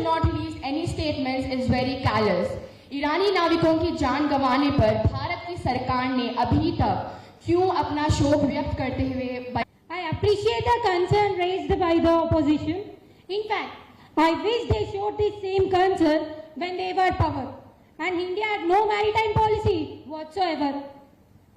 have not released any statements is very callous. ईरानी नाविकों की जान गंवाने पर भारत की सरकार ने अभी तक क्यों अपना शोक व्यक्त करते हुए I appreciate the concern raised by the opposition. In fact, I wish they showed the same concern when they were power. And India had no maritime policy whatsoever.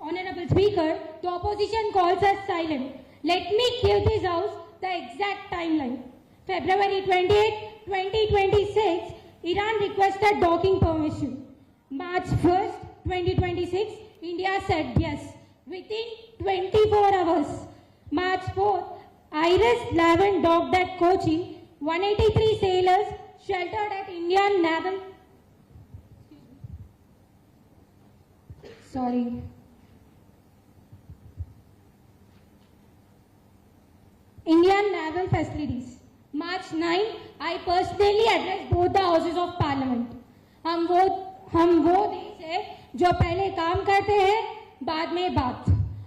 Honorable Speaker, the opposition calls us silent. Let me give this House the exact timeline. February 28, 2026, Iran requested docking permission. March 1st, 2026, India said yes. Within 24 hours, March 4th, Iris-11 docked at Kochi. 183 sailors sheltered at Indian Naval facilities. March 9, I personally addressed both the houses of parliament. हम वो देश है जो पहले काम करते हैं बाद में बात,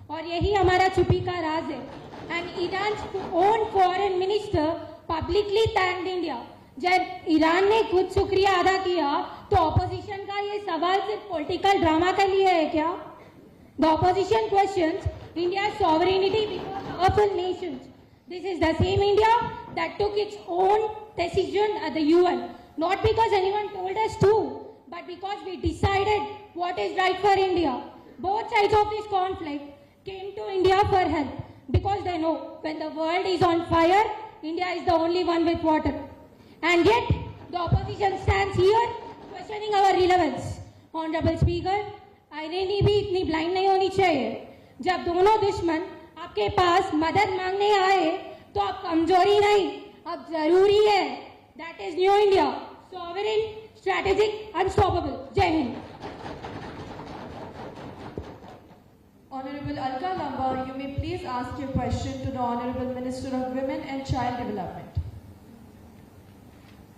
और यही हमारा चुप्पी का राज है. And Iran's own foreign minister publicly thanked India. जब ईरान ने खुद शुक्रिया अदा किया तो ऑपोजिशन का ये सवाल सिर्फ पॉलिटिकल ड्रामा के लिए है क्या? The opposition questions India's sovereignty before powerful nations. This is the same India that took its own decision at the UN, not because anyone told us to, but because we decided what is right for India. Both sides of this conflict came to India for help because they know when the world is on fire, India is the only one with water. And yet, the opposition stands here questioning our relevance. Honorable Speaker, irony भी इतनी blind नहीं होनी चाहिए. जब दोनों दुश्मन आपके पास मदद मांगने आए तो अब कमजोरी नहीं, अब जरूरी है. That is New India, sovereign, strategic, unstoppable. जय Hind. Honorable Alka Lamba, you may please ask your question to the Honorable Minister of Women and Child Development.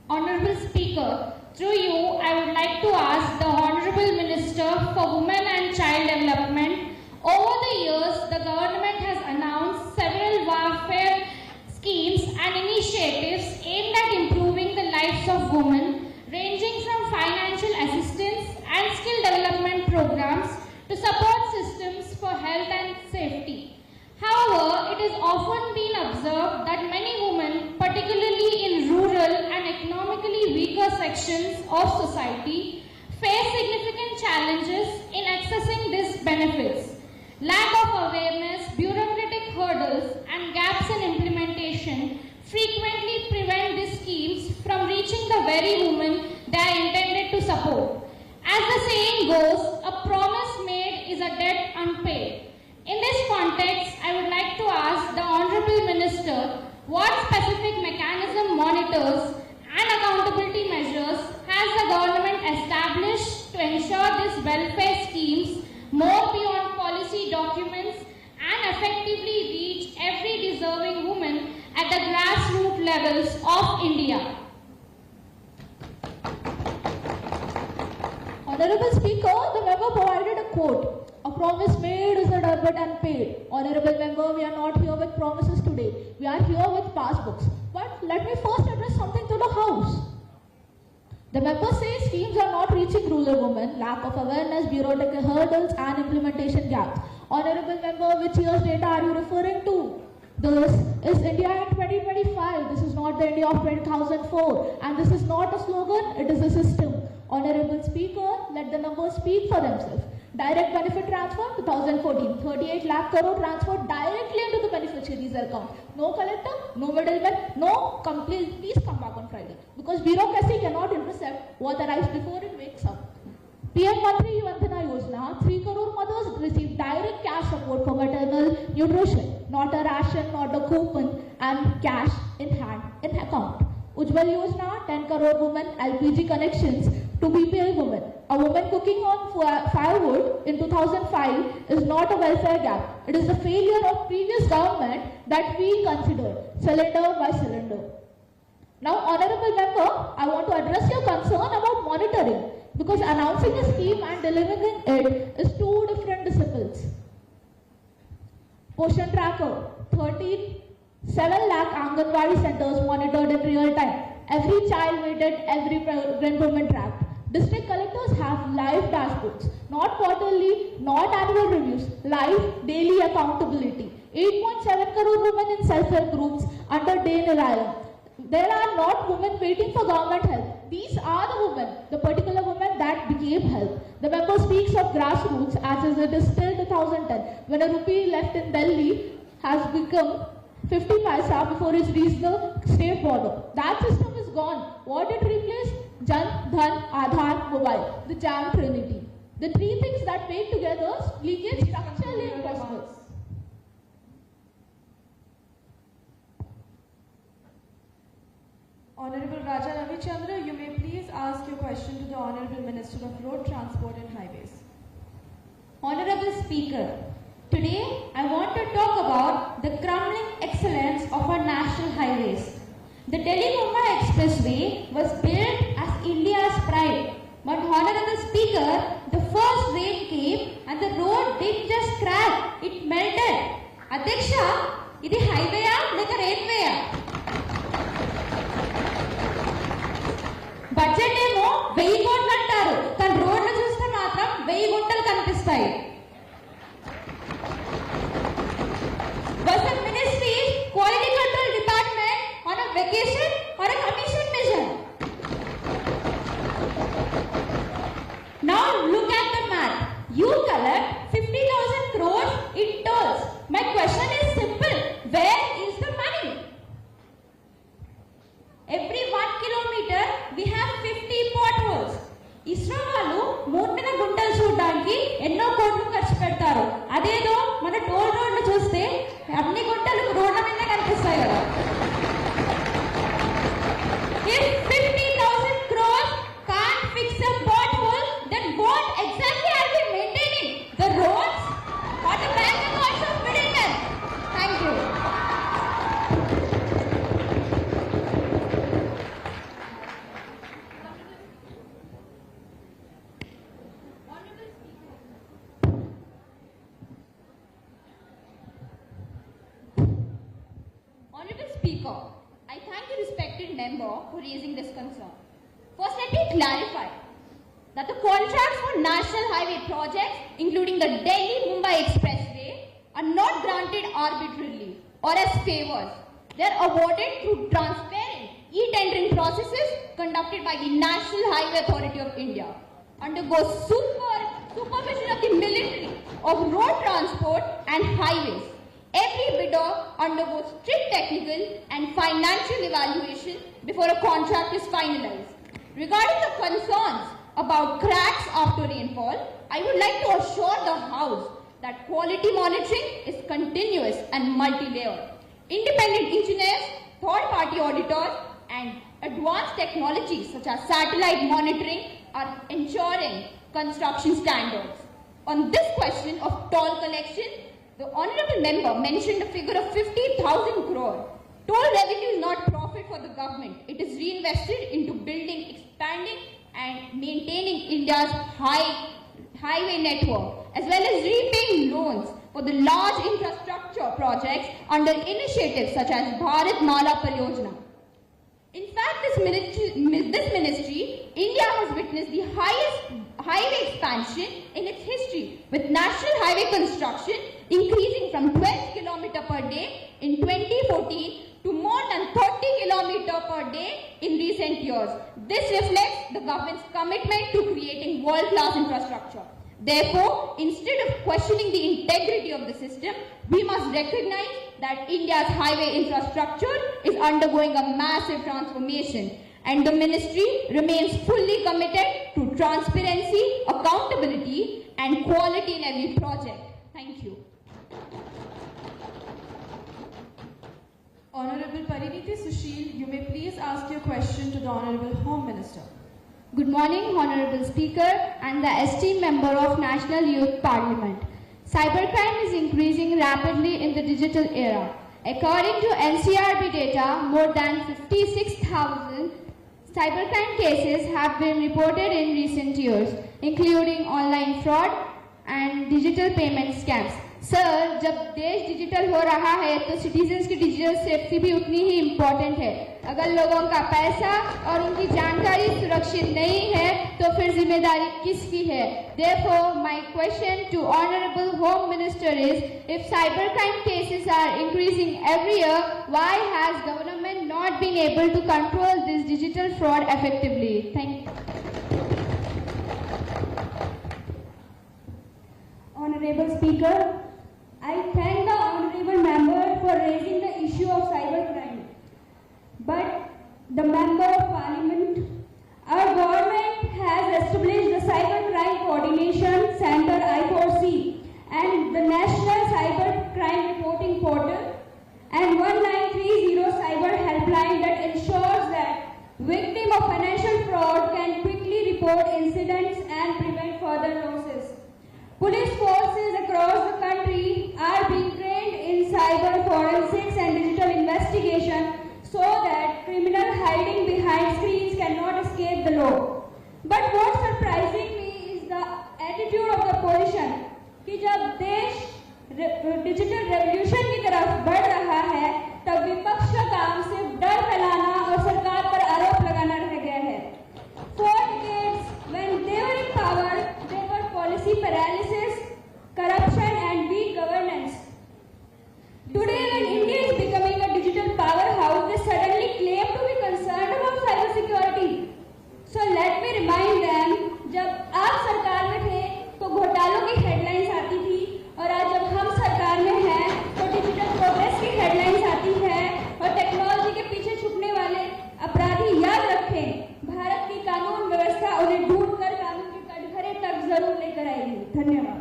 Honorable Speaker, through you, I would like to ask the Honorable Minister for Women and Child Development. Over the years, the government has announced several welfare schemes and initiatives aimed at improving the lives of women, ranging from financial assistance and skill development programs to support systems for health and safety. However, it is often been observed that many women, particularly in rural and economically weaker sections of society, face significant challenges in accessing these benefits. Lack of awareness, bureaucratic hurdles, and gaps in implementation frequently prevent these schemes from reaching the very women they are intended to support. As the saying goes, a promise made is a debt unpaid. In this context, I would like to ask the Honorable Minister what specific mechanism, monitors and accountability measures has the government established to ensure these welfare schemes more beyond policy documents and effectively reach every deserving woman at the grassroots levels of India. Honorable Speaker, the member provided a quote. A promise made is a debt unpaid. Honorable member, we are not here with promises today. We are here with passbooks. But let me first address something to the House. The member says schemes are not reaching rural women, lack of awareness, bureaucratic hurdles and implementation gaps. Honorable member, which year's data are you referring to? This is India in 2025. This is not the India of 2004. And this is not a slogan, it is a system. Honorable Speaker, let the numbers speak for themselves. Direct benefit transfer 2014, 38 lakh crore transferred directly into the beneficiary's account. No collector, no middleman, no complete. Please come back on Friday. Because bureaucracy cannot intercept what arrives before it wakes up. PM Mantri Vandana Yojana, 3 crore mothers receive direct cash support for maternal nutrition. Not a ration, not a coupon, and cash in hand, in account. Ujjwal Yojana, 10 crore women LPG connections to BPL women. A woman cooking on firewood in 2005 is not a welfare gap. It is the failure of previous government that we considered, cylinder by cylinder. Now, Honorable Member, I want to address your concern about monitoring because announcing a scheme and delivering it is two different disciplines. Poshan Tracker, 7 lakh Anganwadi centers monitored in real time. Every child waited, every pregnant woman tracked. District collectors have live dashboards, not quarterly, not annual reviews, live daily accountability. 8.7 crore women in self-help groups under Dane Island. There are not women waiting for government help. These are the women, the particular women that became help. The member speaks of grassroots as if it is still 2010, when a rupee left in Delhi has become 50 paisa before it reached the state border. That system is gone. What it replaced? Jan, Dhan, Aadhaar, Mobile, the jam trinity. The three things that make together leakage structurally impossible. Honorable Raja Ravichandra, you may please ask your question to the Honorable Minister of Road Transport and Highways. Honorable Speaker, today I want to talk about the crumbling excellence of our national highways. The Delhi-Mumbai Expressway was built as India's pride. But Honorable Speaker, the first rain came and the road didn't just crack, it melted. Adhyaksha, ఇది హైవేయా లేక రైల్వేయా? Budget ఏమో 1000 కోట్లు అంటారు, కానీ రోడ్లు చూస్తే మాత్రం 1000 గుంటలు కనిపిస్తాయి. Was the ministry's quality control department on a vacation or a commission mission? Now look at the math. You collect 50,000 crores in tolls. My question is simple. Where is the money? Every 1 kilometer we have 50 potholes. ISRO వాళ్ళు మూడు మీద గుంటలు చూడడానికి ఎన్నో కోట్లు ఖర్చు పెడతారు. అదేదో మన టోల్ రోడ్లు చూస్తే అన్ని గుంటలు రోడ్ల మీద కనిపిస్తాయి కదా. If 50,000 crores can't fix a pothole, then what exactly are we maintaining? The roads or the bank accounts of middlemen? Thank you. Honorable Speaker, I thank the respected member for raising this concern. First, let me clarify that the contracts for national highway projects, including the Delhi-Mumbai Expressway, are not granted arbitrarily or as favors. They are awarded through transparent e-tendering processes conducted by the National Highway Authority of India, undergoes supervision of the Ministry of Road Transport and Highways. Every bidder undergoes strict technical and financial evaluation before a contract is finalized. Regarding the concerns about cracks after rainfall, I would like to assure the House that quality monitoring is continuous and multi-layered. Independent engineers, third-party auditors, and advanced technologies such as satellite monitoring are ensuring construction standards. On this question of toll collection, the Honourable Member mentioned a figure of 50,000 crore. Toll revenue is not profit for the government. It is reinvested into building, expanding and maintaining India's highway network, as well as repaying loans for the large infrastructure projects under initiatives such as Bharat Mala Pariyojana. In fact, this ministry, India has witnessed the highest highway expansion in its history, with national highway construction increasing from 12 km per day in 2014 to more than 30 km per day in recent years. This reflects the government's commitment to creating world-class infrastructure. Therefore, instead of questioning the integrity of the system, we must recognize that India's highway infrastructure is undergoing a massive transformation, and the ministry remains fully committed to transparency, accountability, and quality in every project. Thank you. Honorable Pariniti Sushil, you may please ask your question to the Honorable Home Minister. Good morning, Honorable Speaker and the esteemed member of National Youth Parliament. Cybercrime is increasing rapidly in the digital era. According to NCRB data, more than 56,000 cybercrime cases have been reported in recent years, including online fraud and digital payment scams. Sir, जब देश digital हो रहा है तो citizens की digital safety भी उतनी ही important है। अगर लोगों का पैसा और उनकी जानकारी सुरक्षित नहीं है तो फिर जिम्मेदारी किसकी है? Therefore, my question to Honorable Home Minister is, if cybercrime cases are increasing every year, why has government not been able to control this digital fraud effectively? Thank you. Honorable Speaker, I thank the honorable member for raising the issue of cybercrime. But the member of parliament, our government has established the Cybercrime Coordination Center I4C and the National Cybercrime Reporting Portal and 1930 Cyber Helpline that ensures that victims of financial fraud can quickly report incidents and prevent further losses. Police forces across the country are being trained in cyber forensics and digital investigation so that criminals hiding behind screens cannot escape the law. But what surprising me is the attitude of the opposition कि जब देश digital revolution की तरफ बढ़ रहा है तब विपक्ष का काम सिर्फ डर फैलाना और सरकार पर आरोप लगाना रह गया है। 4 decades when they were in power, they were policy paralysis, corruption and weak governance. Today when India is becoming a digital powerhouse, they suddenly claim to be concerned about cyber security. So let me remind them, जब आप सरकार में थे तो घोटालों की headlines आती थी और आज जब हम सरकार में हैं तो डिजिटल प्रोग्रेस की हेडलाइंस आती है और टेक्नोलॉजी के पीछे छुपने वाले अपराधी याद रखें, भारत की कानून व्यवस्था उन्हें ढूंढ कर कानून के कटघरे तक जरूर लेकर आएगी। धन्यवाद।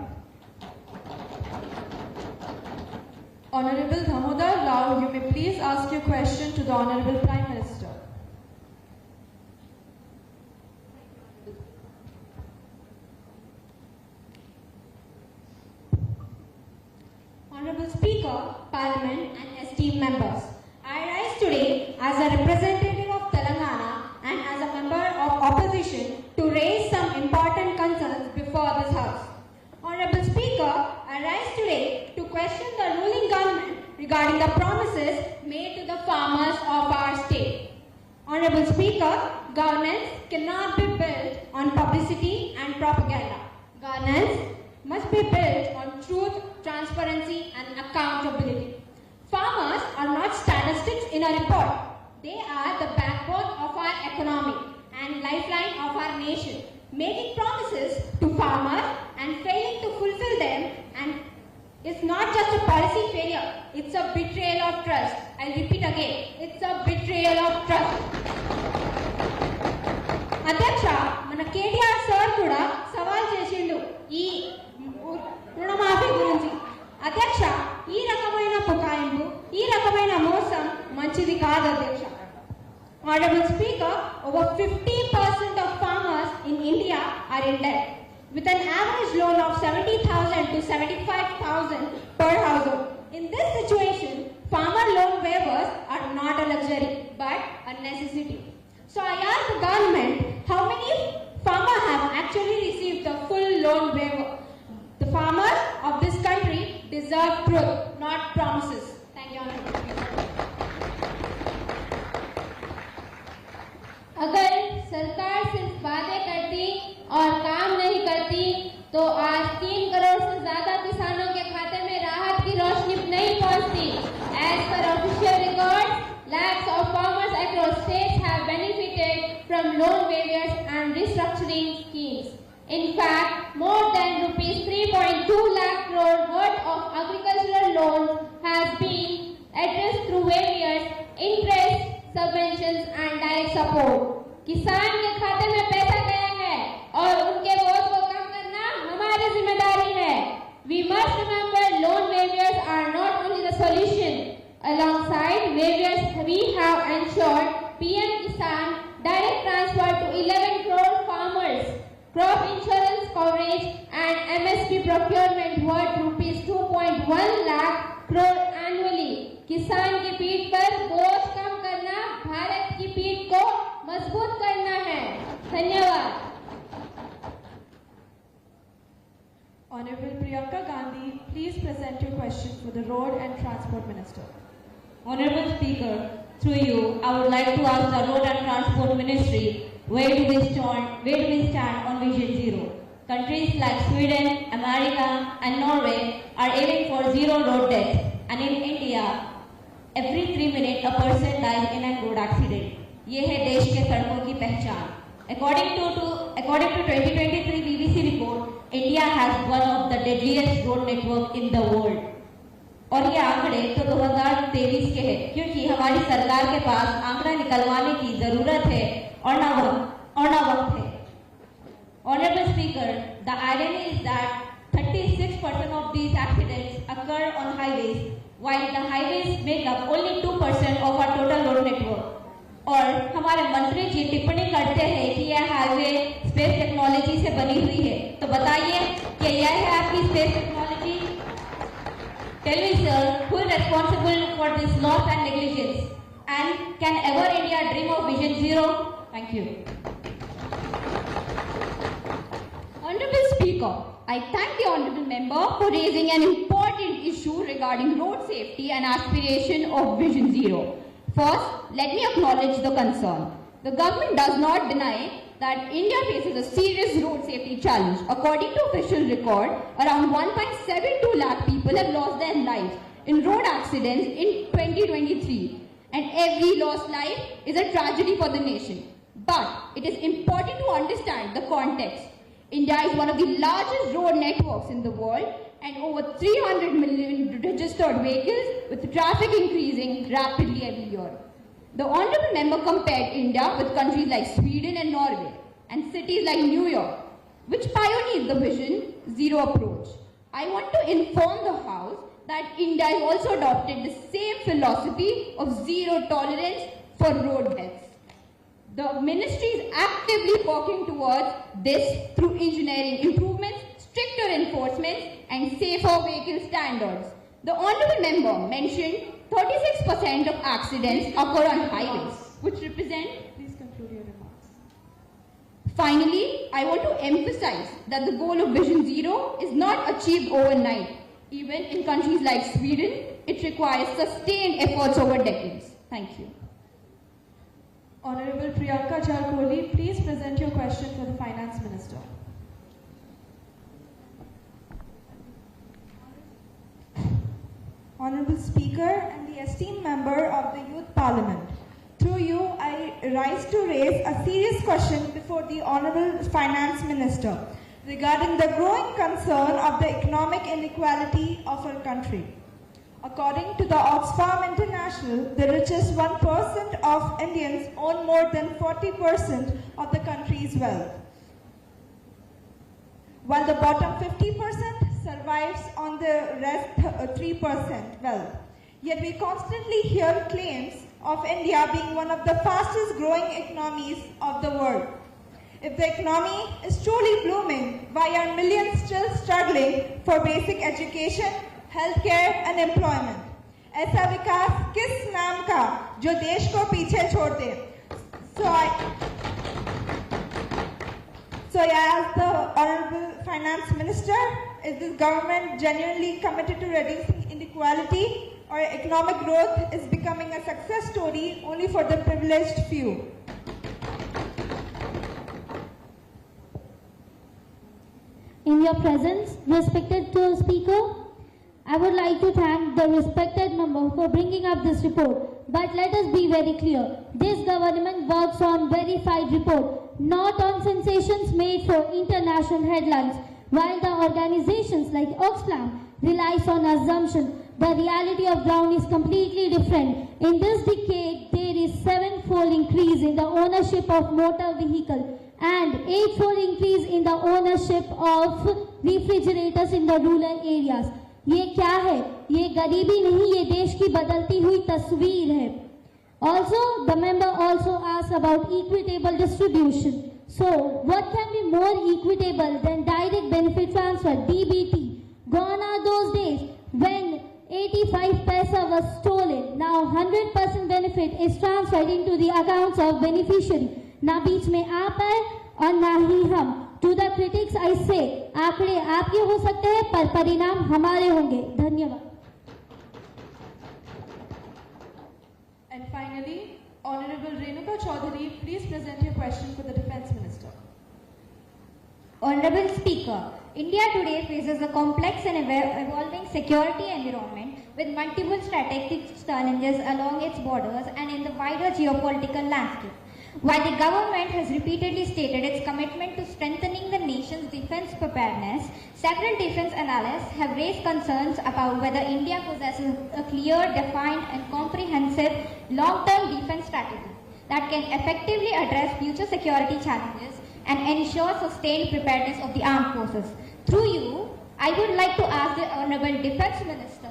Honorable Damodar Rao, you may please ask your question to the Honorable Prime Minister. Honorable Speaker, Parliament and esteemed members, I rise today as a representative of Telangana and as a member of opposition to raise some important concerns before this House. Honorable Speaker, I rise today to question the ruling government regarding the promises made to the farmers of our state. Honorable Speaker, governance cannot be built on publicity and propaganda. Governance must be built on truth, transparency and accountability. Farmers are not statistics in a report. They are the backbone of our economy and lifeline of our nation. Making promises to farmers and failing to fulfill them and is not just a policy failure, it's a betrayal of trust. I'll repeat again, it's a betrayal of trust. అధ్యక్ష, మన KTR sir కూడా సవాల్ చేసిండు ఈ రుణమాఫీ గురించి. అధ్యక్ష, ఈ రకమైన పుకాయింపు, ఈ రకమైన మోసం మంచిది కాదు అధ్యక్ష. Honorable Speaker, over 50% of farmers in India are in debt, with an average loan of 70,000 to 75,000 per household. In this situation, farmer loan waivers are not a luxury but a necessity. So I ask the government, how many farmers have actually received the full loan waiver? The farmers of this country deserve truth, not promises. Thank you, Honorable Speaker. अगर सरकार सिर्फ वादे करती और काम नहीं करती तो आज 3 करोड़ से ज्यादा किसानों के खाते में राहत की रोशनी नहीं पहुंचती। As per official records, lakhs of farmers across states have benefited from loan waivers and restructuring schemes. In fact, more than rupees 3.2 lakh crore worth of agricultural loans has been addressed through waivers, interest, subventions and direct support. किसान के खाते में पैसा गया है और उनके बोझ को कम करना हमारी जिम्मेदारी है. We must remember loan waivers are not only the solution. Alongside waivers, we have ensured PM Kisan direct transfer to 11 crore farmers, crop insurance coverage and MSP procurement worth rupees 2.1 lakh crore annually. किसान की पीठ पर बोझ कम करना भारत की पीठ को मजबूत करना है. धन्यवाद. Honorable Priyanka Gandhi, please present your question for the Road and Transport Minister. Honorable Speaker, through you, I would like to ask the Road and Transport Ministry, where do we stand on Vision Zero? Countries like Sweden, America and Norway are aiming for zero road deaths, and in India, every 3 minutes a person dies in a road accident. ये है देश के सड़कों की पहचान. According to 2023 BBC report, India has one of the deadliest road network in the world. और ये आंकड़े तो 2023 के हैं, क्योंकि हमारी सरकार के पास आंकड़ा निकलवाने की जरूरत है और ना वक्त है. Honorable Speaker, the irony is that 36% of these accidents occur on highways, while the highways make up only 2% of our total road network. और हमारे मंत्री जी टिप्पणी करते हैं कि यह हाईवे स्पेस टेक्नोलॉजी से बनी हुई है. तो बताइए कि यह है आपकी space technology? Tell me, sir, who is responsible for this loss and negligence? And can ever India dream of Vision Zero? Thank you. Honorable Speaker, I thank the Honorable Member for raising an important issue regarding road safety and aspiration of Vision Zero. First, let me acknowledge the concern. The government does not deny that India faces a serious road safety challenge. According to official record, around 1.72 lakh people have lost their lives in road accidents in 2023. And every lost life is a tragedy for the nation. But it is important to understand the context. India is one of the largest road networks in the world, and over 300 million registered vehicles, with traffic increasing rapidly every year. The Honourable Member compared India with countries like Sweden and Norway, and cities like New York, which pioneered the Vision Zero approach. I want to inform the House that India has also adopted the same philosophy of zero tolerance for road deaths. The Ministry is actively working towards this through engineering improvements, stricter enforcement and safer vehicle standards. The Honourable Member mentioned 36% of accidents occur on highways, which represent... Please conclude your remarks. Finally, I want to emphasize that the goal of Vision Zero is not achieved overnight. Even in countries like Sweden, it requires sustained efforts over decades. Thank you. Honorable Priyanka Jarkoli, please present your question for the Finance Minister. Honorable Speaker and the esteemed member of the Youth Parliament, through you I rise to raise a serious question before the Honorable Finance Minister regarding the growing concern of the economic inequality of our country. According to the Oxfam International, the richest 1% of Indians own more than 40% of the country's wealth, while the bottom 50% survives on the rest 3% wealth. Yet we constantly hear claims of India being one of the fastest growing economies of the world. If the economy is truly blooming, why are millions still struggling for basic education, healthcare and employment? ऐसा विकास किस नाम का जो देश को पीछे छोड़ दे? So I ask the Honorable Finance Minister, is this government genuinely committed to reducing inequality, or economic growth is becoming a success story only for the privileged few? In your presence, respected Speaker, I would like to thank the respected member for bringing up this report. But let us be very clear, this government works on verified report, not on sensations made for international headlines, while the organizations like Oxfam relies on assumption. The reality of ground is completely different. In this decade, there is 7-fold increase in the ownership of motor vehicle and 8-fold increase in the ownership of refrigerators in the rural areas. ये क्या है? ये गरीबी नहीं, ये देश की बदलती हुई तस्वीर है. Also, the member also asked about equitable distribution. So, what can be more equitable than direct benefit transfer, DBT? Gone are those days when 85 paisa was stolen. Now 100% benefit is transferred into the accounts of beneficiary. ना बीच में आप है और ना ही हम. To the critics I say, आंकड़े आपके हो सकते हैं पर परिणाम हमारे होंगे। धन्यवाद। And finally, Honorable Renuka Chaudhary, please present your question for the Defence Minister. Honorable Speaker, India today faces a complex and evolving security environment with multiple strategic challenges along its borders and in the wider geopolitical landscape. While the government has repeatedly stated its commitment to strengthening the nation's defense preparedness, several defense analysts have raised concerns about whether India possesses a clear, defined and comprehensive long-term defense strategy that can effectively address future security challenges and ensure sustained preparedness of the armed forces. Through you, I would like to ask the Honorable Defence Minister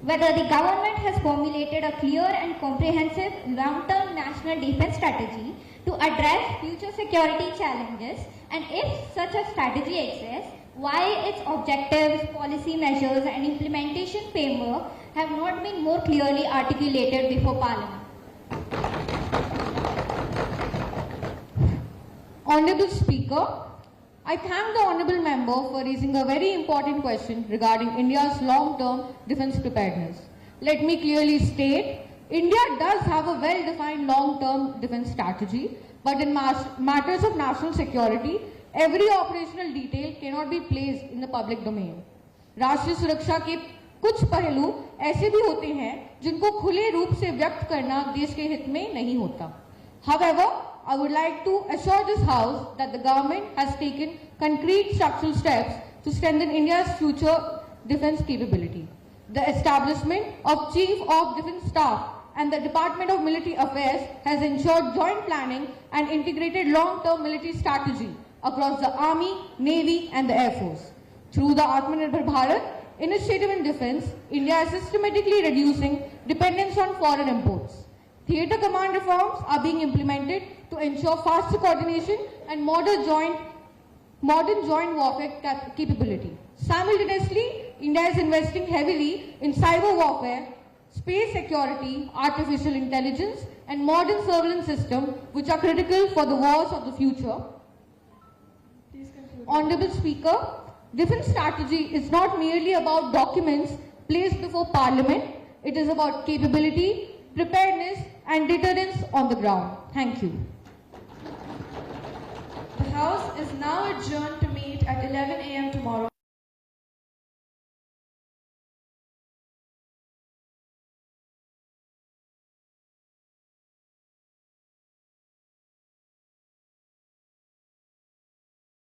whether the government has formulated a clear and comprehensive long-term national defense strategy to address future security challenges, and if such a strategy exists, why its objectives, policy measures and implementation framework have not been more clearly articulated before Parliament. Honourable Speaker, I thank the Honourable Member for raising a very important question regarding India's long-term defence preparedness. Let me clearly state, India does have a well-defined long-term defence strategy, but in matters of national security, every operational detail cannot be placed in the public domain. राष्ट्रीय सुरक्षा के कुछ पहलू ऐसे भी होते हैं जिनको खुले रूप से व्यक्त करना देश के हित में नहीं होता. However, I would like to assure this House that the government has taken concrete structural steps to strengthen India's future defence capability. The establishment of Chief of Defence Staff and the Department of Military Affairs has ensured joint planning and integrated long-term military strategy across the Army, Navy and the Air Force. Through the Atmanirbhar Bharat initiative in defence, India is systematically reducing dependence on foreign imports. Theatre command reforms are being implemented to ensure faster coordination and modern joint warfare capability. Simultaneously, India is investing heavily in cyber warfare, space security, artificial intelligence and modern surveillance systems which are critical for the wars of the future. Honourable Speaker, defence strategy is not merely about documents placed before Parliament, it is about capability, preparedness and deterrence on the ground. Thank you. The House is now adjourned to meet at 11 a.m. tomorrow.